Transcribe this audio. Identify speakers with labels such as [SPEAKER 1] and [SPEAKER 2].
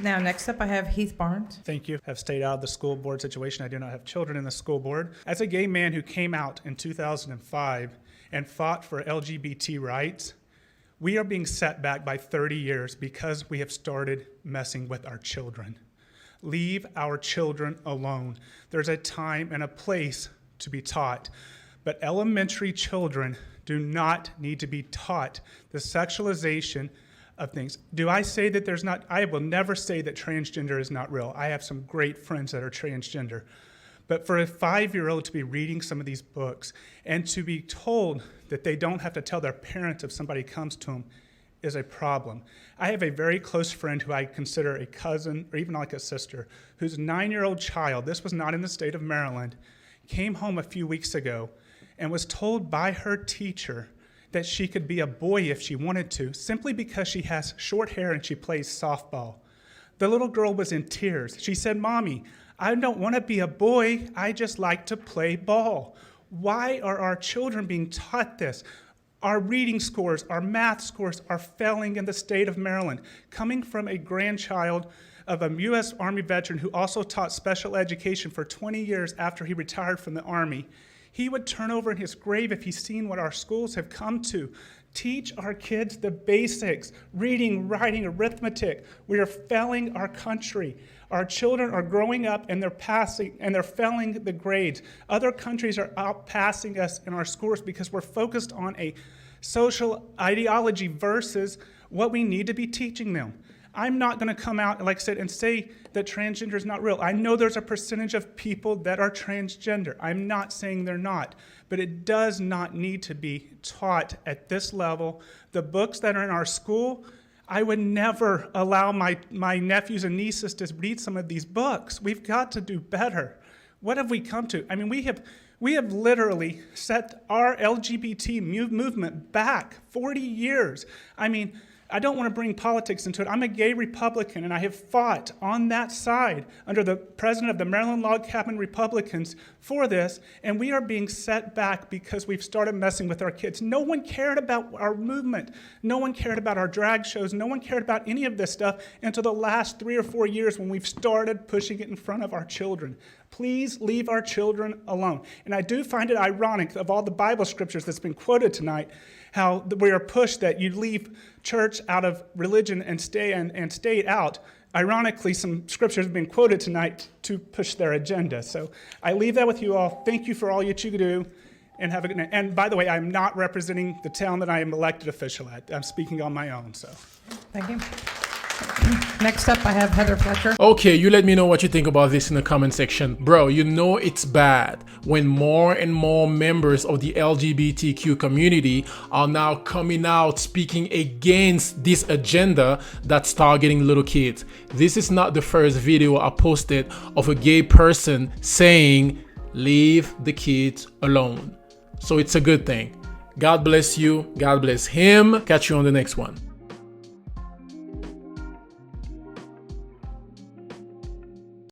[SPEAKER 1] Now, next up, I have Heath Barnes.
[SPEAKER 2] Thank you. I've stayed out of the school board situation. I do not have children in the school board. As a gay man who came out in 2005 and fought for LGBT rights, we are being set back by 30 years because we have started messing with our children. Leave our children alone. There's a time and a place to be taught, but elementary children do not need to be taught the sexualization of things. Do I say that there's not? I will never say that transgender is not real. I have some great friends that are transgender. But for a 5-year-old to be reading some of these books and to be told that they don't have to tell their parents if somebody comes to them is a problem. I have a very close friend who I consider a cousin or even like a sister, whose 9-year-old child, this was not in the state of Maryland, came home a few weeks ago and was told by her teacher that she could be a boy if she wanted to, simply because she has short hair and she plays softball. The little girl was in tears. She said, "Mommy, I don't want to be a boy. I just like to play ball." Why are our children being taught this? Our reading scores, our math scores are failing in the state of Maryland. Coming from a grandchild of a U.S. Army veteran who also taught special education for 20 years after he retired from the Army, he would turn over in his grave if he's seen what our schools have come to. Teach our kids the basics, reading, writing, arithmetic. We are failing our country. Our children are growing up and they're failing the grades. Other countries are outpassing us in our scores because we're focused on a social ideology versus what we need to be teaching them. I'm not going to come out, like I said, and say that transgender is not real. I know there's a percentage of people that are transgender. I'm not saying they're not, but it does not need to be taught at this level. The books that are in our school, I would never allow my nephews and nieces to read some of these books. We've got to do better. What have we come to? I mean, we have literally set our LGBT movement back 40 years. I mean, I don't want to bring politics into it. I'm a gay Republican, and I have fought on that side under the president of the Maryland Log Cabin Republicans for this, and we are being set back because we've started messing with our kids. No one cared about our movement. No one cared about our drag shows. No one cared about any of this stuff until the last 3 or 4 years when we've started pushing it in front of our children. Please leave our children alone. And I do find it ironic, of all the Bible scriptures that's been quoted tonight, how we are pushed that you leave church out of religion and state out. Ironically, some scriptures have been quoted tonight to push their agenda. So I leave that with you all. Thank you for all that you do, and have a good night. And by the way, I'm not representing the town that I am elected official at. I'm speaking on my own. So
[SPEAKER 1] Thank you. Next up, I have Heather Fletcher.
[SPEAKER 3] Okay, you let me know what you think about this in the comment section. Bro, you know it's bad when more and more members of the LGBTQ community are now coming out speaking against this agenda that's targeting little kids. This is not the first video I posted of a gay person saying, leave the kids alone. So it's a good thing. God bless you. God bless him. Catch you on the next one.